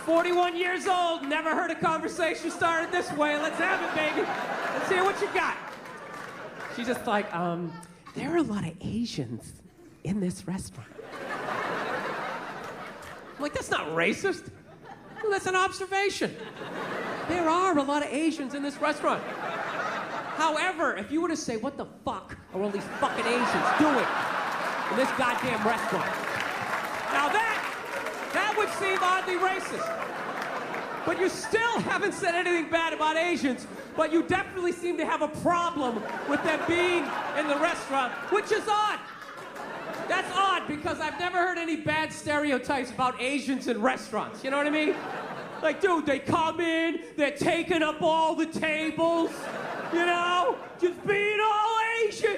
41 years old, never heard a conversation started this way. Let's have it, baby. Let's hear what you got. She's just like, there are a lot of Asians in this restaurant. I'm like, that's not racist. Well, that's an observation. There are a lot of Asians in this restaurant. However, if you were to say, what the fuck are all these fucking Asians doing in this goddamn restaurant? Now that would seem oddly racist. But you still haven't said anything bad about Asians, but you definitely seem to have a problem with them being in the restaurant, which is odd. That's odd because I've never heard any bad stereotypes about Asians in restaurants. You know what I mean? Like, dude, they come in, they're taking up all the tables, you know? Just being all Asian.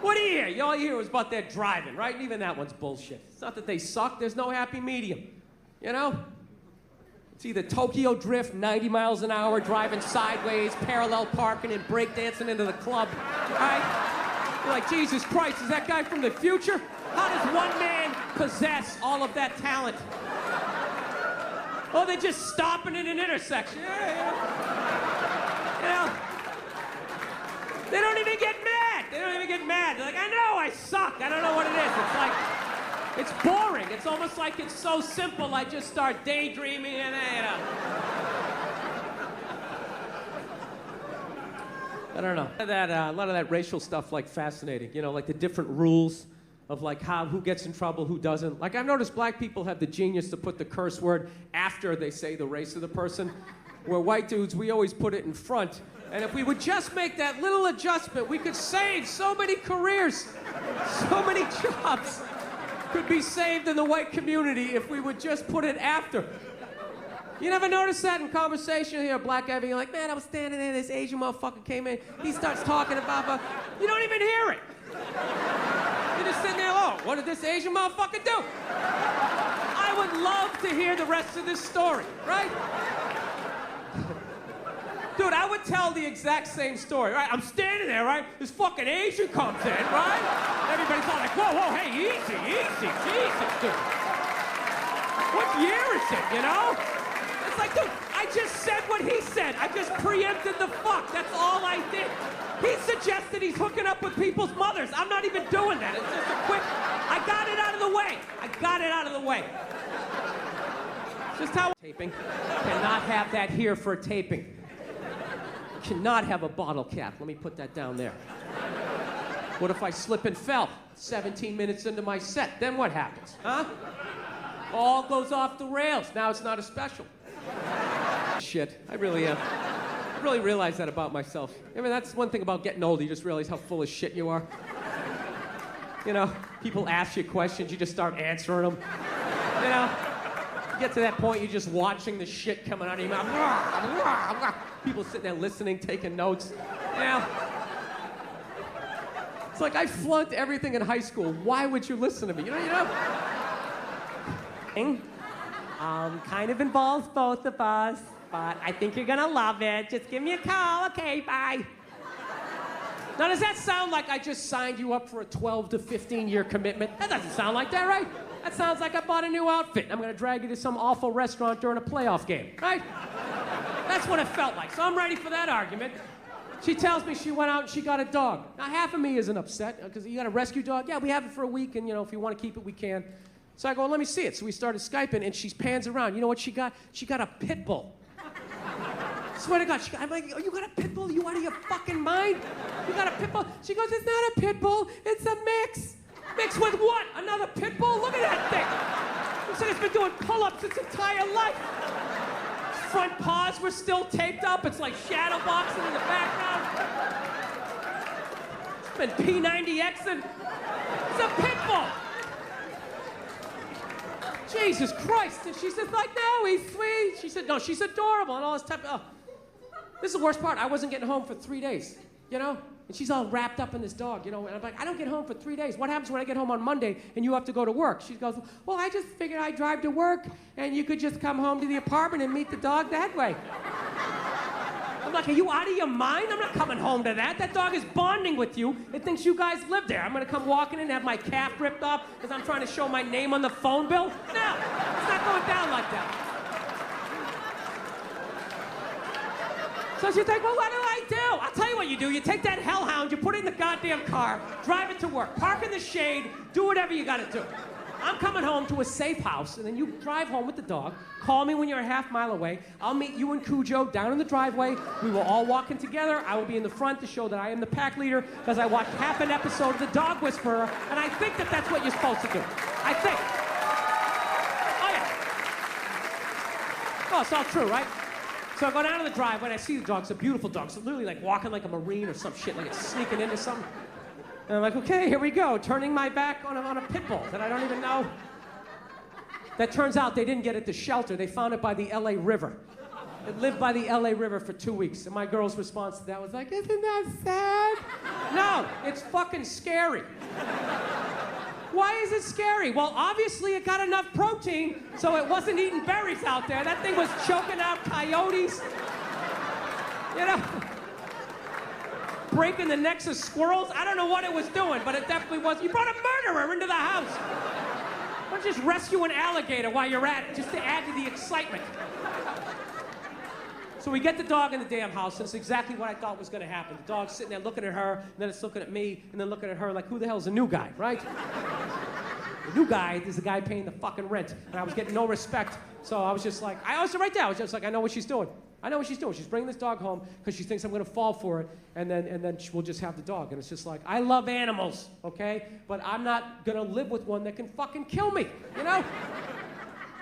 What do you hear? All you hear was about their driving, right? And even that one's bullshit. It's not that they suck, there's no happy medium, you know? It's either Tokyo Drift, 90 miles an hour, driving sideways, parallel parking, and breakdancing into the club, right? You're like, Jesus Christ, is that guy from the future? How does one man possess all of that talent? Oh, they're just stopping in an intersection. Yeah. You know, they don't even get mad. They don't even get mad. They're like, I know I suck. I don't know what it is. It's like, it's boring. It's almost like it's so simple, I just start daydreaming and, you know. I don't know. A lot of that racial stuff, like, fascinating. You know, like the different rules of, like, who gets in trouble, who doesn't. Like, I've noticed black people have the genius to put the curse word after they say the race of the person, where white dudes, we always put it in front. And if we would just make that little adjustment, we could save so many careers, so many jobs could be saved in the white community if we would just put it after. You never notice that in conversation? You hear a black guy being like, man, I was standing there, this Asian motherfucker came in, he starts talking about, you don't even hear it. You're just sitting there, oh, what did this Asian motherfucker do? I would love to hear the rest of this story, right? Dude, I would tell the exact same story, right? I'm standing there, right? This fucking Asian comes in, right? Everybody's all like, whoa, hey, easy, Jesus, dude. What year is it, you know? It's like, dude, I just said what he said. I just preempted the fuck. That's all I did. He suggested he's hooking up with people's mothers. I'm not even doing that. It's just a quick, I got it out of the way. It's just how taping. Cannot have that here for taping. Cannot have a bottle cap. Let me put that down there. What if I slip and fell 17 minutes into my set? Then what happens, huh? All goes off the rails. Now it's not a special. Shit, I really realize that about myself. I mean, that's one thing about getting older. You just realize how full of shit you are. You know, people ask you questions, you just start answering them. You know, you get to that point, you're just watching the shit coming out of your mouth. People sitting there listening, taking notes. You know, it's like I flunked everything in high school. Why would you listen to me? You know. Kind of involves both of us, but I think you're gonna love it. Just give me a call. Okay, bye. Now, does that sound like I just signed you up for a 12 to 15 year commitment? That doesn't sound like that, right? That sounds like I bought a new outfit. I'm gonna drag you to some awful restaurant during a playoff game, right? That's what it felt like. So I'm ready for that argument. She tells me she went out and she got a dog. Now, half of me isn't upset, because you got a rescue dog? Yeah, we have it for a week, and, you know, if you want to keep it, we can. So I go, well, let me see it. So we started Skyping, and she pans around. You know what she got? She got a Pitbull. Swear to God, I'm like, oh, you got a Pitbull? You out of your fucking mind? You got a Pitbull? She goes, it's not a Pitbull, it's a mix. Mix with what? Another Pitbull? Look at that thing. Looks like it's been doing pull-ups its entire life. Front paws were still taped up. It's like shadow boxing in the background. It's been P90Xing. It's a Pitbull. Jesus Christ. And she said, like, no, he's sweet. She said, no, she's adorable and all this type of, This is the worst part. I wasn't getting home for 3 days, you know? And she's all wrapped up in this dog, you know? And I'm like, I don't get home for 3 days. What happens when I get home on Monday and you have to go to work? She goes, well, I just figured I'd drive to work and you could just come home to the apartment and meet the dog that way. I'm like, are you out of your mind? I'm not coming home to that. That dog is bonding with you. It thinks you guys live there. I'm gonna come walking in and have my calf ripped off because I'm trying to show my name on the phone bill? No, it's not going down like that. So you think, well, what do I do? I'll tell you what you do. You take that hellhound, you put it in the goddamn car, drive it to work, park in the shade, do whatever you gotta do. I'm coming home to a safe house, and then you drive home with the dog. Call me when you're a half mile away. I'll meet you and Cujo down in the driveway. We will all walk in together. I will be in the front to show that I am the pack leader because I watched half an episode of The Dog Whisperer, and I think that that's what you're supposed to do. I think. Oh, yeah. Oh, it's all true, right? So I go down to the driveway, and I see the dog. It's a beautiful dog. It's literally like walking like a Marine or some shit, like it's sneaking into something. And I'm like, okay, here we go, turning my back on a Pitbull that I don't even know. That turns out they didn't get it to shelter. They found it by the LA River. It lived by the LA River for 2 weeks. And my girl's response to that was like, isn't that sad? No, it's fucking scary. Why is it scary? Well, obviously it got enough protein, so it wasn't eating berries out there. That thing was choking out coyotes. You know? Breaking the necks of squirrels. I don't know what it was doing, but it definitely was. You brought a murderer into the house. Why don't you just rescue an alligator while you're at it, just to add to the excitement? So we get the dog in the damn house, and it's exactly what I thought was gonna happen. The dog's sitting there looking at her, and then it's looking at me, and then looking at her like, who the hell's the new guy, right? The new guy is the guy paying the fucking rent, and I was getting no respect, so I was just like, I was right there, I was just like, I know what she's doing. I know what she's doing. She's bringing this dog home because she thinks I'm going to fall for it, and then we'll just have the dog. And it's just like, I love animals, okay? But I'm not going to live with one that can fucking kill me, you know?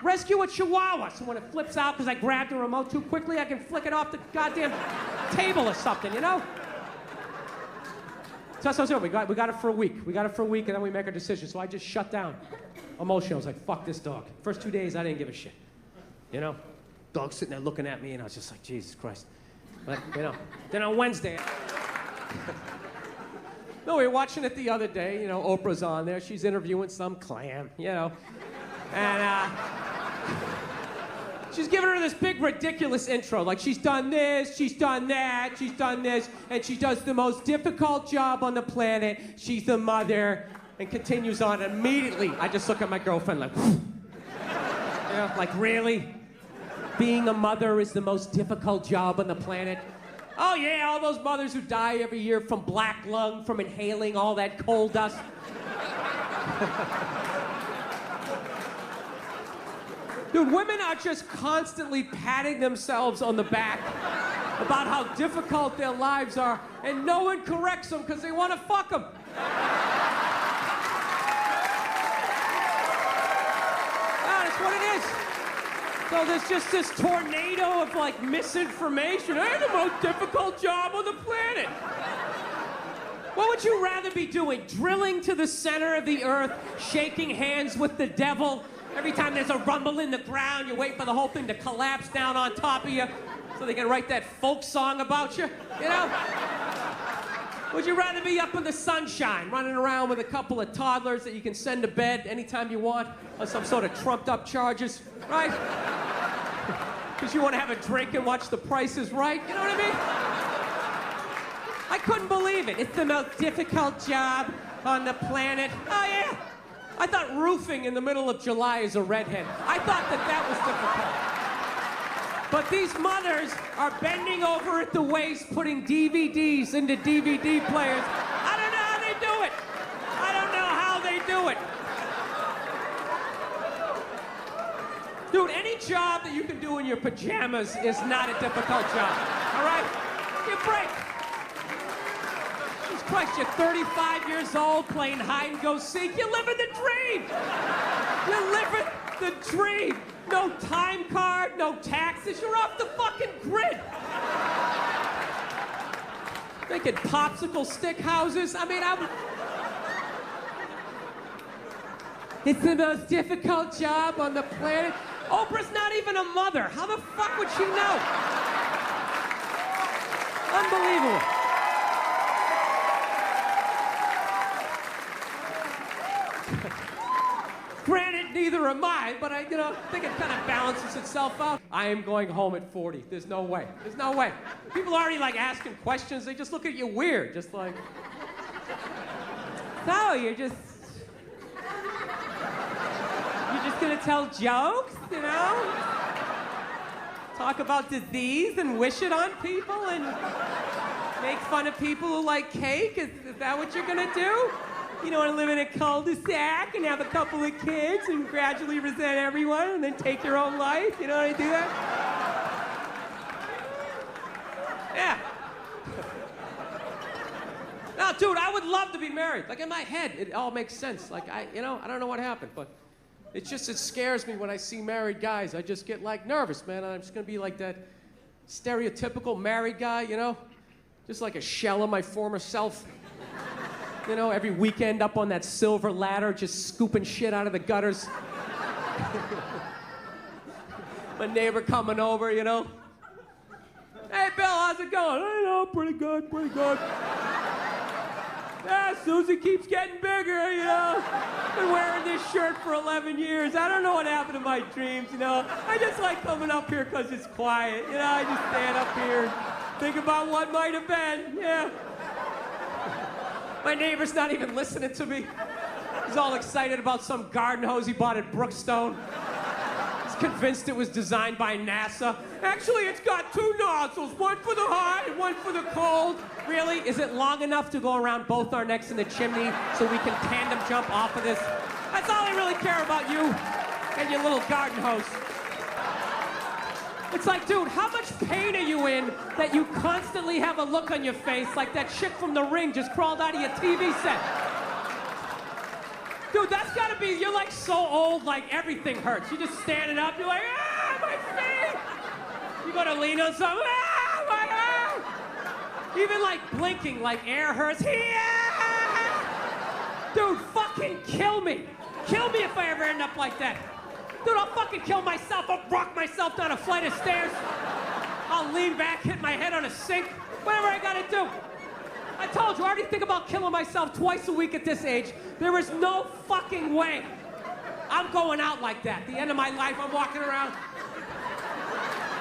Rescue a Chihuahua, so when it flips out because I grabbed the remote too quickly, I can flick it off the goddamn table or something, you know? So that's what I was doing. We got it for a week. We got it for a week, and then we make our decision. So I just shut down emotionally. I was like, fuck this dog. First 2 days, I didn't give a shit, you know? Dog sitting there looking at me, and I was just like, Jesus Christ. But, you know, then on Wednesday, no, we were watching it the other day, you know, Oprah's on there, she's interviewing some clam, you know, and she's giving her this big ridiculous intro, like she's done this, she's done that, she's done this, and she does the most difficult job on the planet, she's the mother, and continues on. Immediately, I just look at my girlfriend like, you know, like, really? Being a mother is the most difficult job on the planet. Oh yeah, all those mothers who die every year from black lung, from inhaling all that coal dust. Dude, women are just constantly patting themselves on the back about how difficult their lives are, and no one corrects them because they want to fuck them. That's what it is. So there's just this tornado of like misinformation. Hey, the most difficult job on the planet. What would you rather be doing? Drilling to the center of the earth, shaking hands with the devil? Every time there's a rumble in the ground, you wait for the whole thing to collapse down on top of you so they can write that folk song about you, you know? Would you rather be up in the sunshine, running around with a couple of toddlers that you can send to bed anytime you want on some sort of trumped up charges, right? Because you want to have a drink and watch The Price is Right, you know what I mean? I couldn't believe it. It's the most difficult job on the planet. Oh yeah. I thought roofing in the middle of July is a redhead. I thought that was difficult. But these mothers are bending over at the waist, putting DVDs into DVD players. I don't know how they do it. I don't know how they do it. Dude, any job that you can do in your pajamas is not a difficult job, all right? Give a break. Jesus Christ, you're 35 years old playing hide and go seek. You're living the dream. You're living the dream. No time card, no taxes. You're off the fucking grid. Making popsicle stick houses. I mean, it's the most difficult job on the planet. Oprah's not even a mother. How the fuck would she know? Unbelievable. Granted, neither am I, but I think it kind of balances itself out. I am going home at 40. There's no way. There's no way. People are already like asking questions. They just look at you weird, just like. So you're just gonna tell jokes, Talk about disease and wish it on people and make fun of people who like cake? Is that what you're gonna do? You don't want to live in a cul-de-sac and have a couple of kids and gradually resent everyone and then take your own life? You know how to do that? Yeah. No, dude, I would love to be married. Like, in my head, it all makes sense. Like, I don't know what happened, but it scares me when I see married guys. I just get, like, nervous, man. I'm just gonna be like that stereotypical married guy, Just like a shell of my former self. Every weekend up on that silver ladder, just scooping shit out of the gutters. My neighbor coming over, Hey, Bill, how's it going? Pretty good, pretty good. Yeah, Susie keeps getting bigger, Been wearing this shirt for 11 years. I don't know what happened to my dreams, I just like coming up here because it's quiet, I just stand up here and think about what might have been, yeah. My neighbor's not even listening to me. He's all excited about some garden hose he bought at Brookstone. He's convinced it was designed by NASA. Actually, it's got 2 nozzles, one for the hot and one for the cold. Really? Is it long enough to go around both our necks in the chimney so we can tandem jump off of this? That's all I really care about, you and your little garden hose. It's like, dude, how much pain are you in that you constantly have a look on your face like that chick from The Ring just crawled out of your TV set? Dude, that's gotta be, you're like so old, like everything hurts. You're just standing up, you're like, my feet! You gotta lean on something, my arm! Even like blinking, like air hurts. Dude, fucking kill me. Kill me if I ever end up like that. Dude, I'll fucking kill myself. I'll rock myself down a flight of stairs. I'll lean back, hit my head on a sink. Whatever I gotta do. I told you, I already think about killing myself twice a week at this age. There is no fucking way I'm going out like that. At the end of my life, I'm walking around.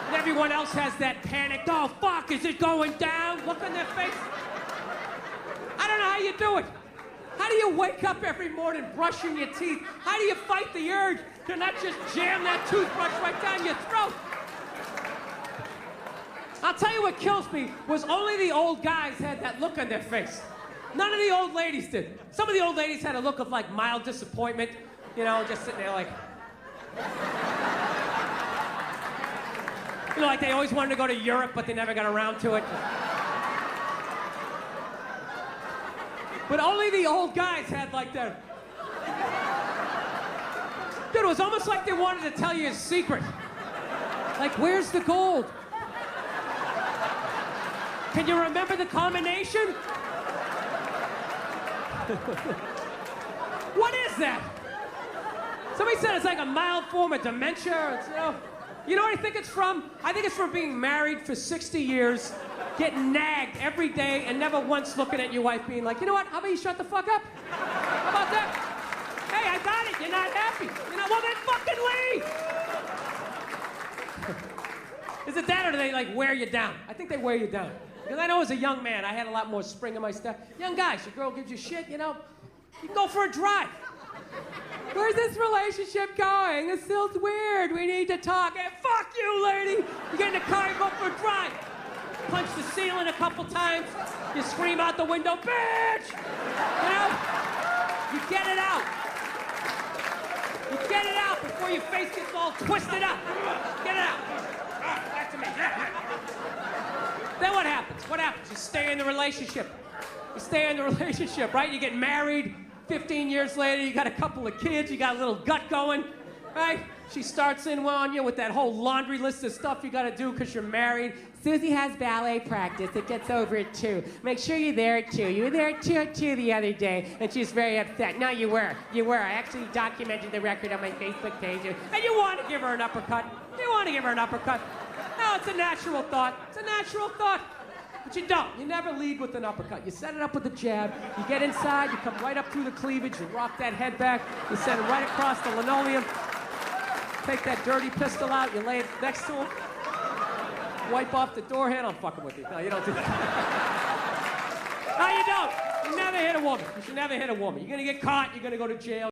And everyone else has that panicked, oh, fuck, is it going down? Look on their face. I don't know how you do it. How do you wake up every morning brushing your teeth? How do you fight the urge to not just jam that toothbrush right down your throat? I'll tell you what kills me was only the old guys had that look on their face. None of the old ladies did. Some of the old ladies had a look of like mild disappointment, just sitting there like... like they always wanted to go to Europe, but they never got around to it. But only the old guys had like that. Dude, it was almost like they wanted to tell you a secret. Like, where's the gold? Can you remember the combination? What is that? Somebody said it's like a mild form of dementia. It's, you know what I think it's from? I think it's from being married for 60 years, getting nagged every day, and never once looking at your wife being like, you know what, how about you shut the fuck up? How about that? Hey, I got it, you're not happy. Well then fucking leave! Is it that, or do they like wear you down? I think they wear you down. Because I know as a young man, I had a lot more spring in my step. Young guys, your girl gives you shit, you can go for a drive. Where's this relationship going? This feels weird. We need to talk. Hey, fuck you, lady. You get in the car and go for a drive. Punch the ceiling a couple times. You scream out the window, bitch! You get it out. You get it out before your face gets all twisted up. Get it out. Back to me. Then what happens? What happens? You stay in the relationship. You stay in the relationship, right? You get married. 15 years later, you got a couple of kids, you got a little gut going, right? She starts in on you with that whole laundry list of stuff you got to do because you're married. Susie has ballet practice. It gets over at 2. Make sure you're there at 2. You were there at 2 the other day, and she's very upset. No, you were. You were. I actually documented the record on my Facebook page. And you want to give her an uppercut. You want to give her an uppercut. No, it's a natural thought. It's a natural thought. But you don't. You never lead with an uppercut. You set it up with a jab. You get inside. You come right up through the cleavage. You rock that head back. You send it right across the linoleum. Take that dirty pistol out. You lay it next to him. Wipe off the door handle. I'm fucking with you. No, you don't do that. No, you don't. You never hit a woman. You should never hit a woman. You're going to get caught. You're going to go to jail.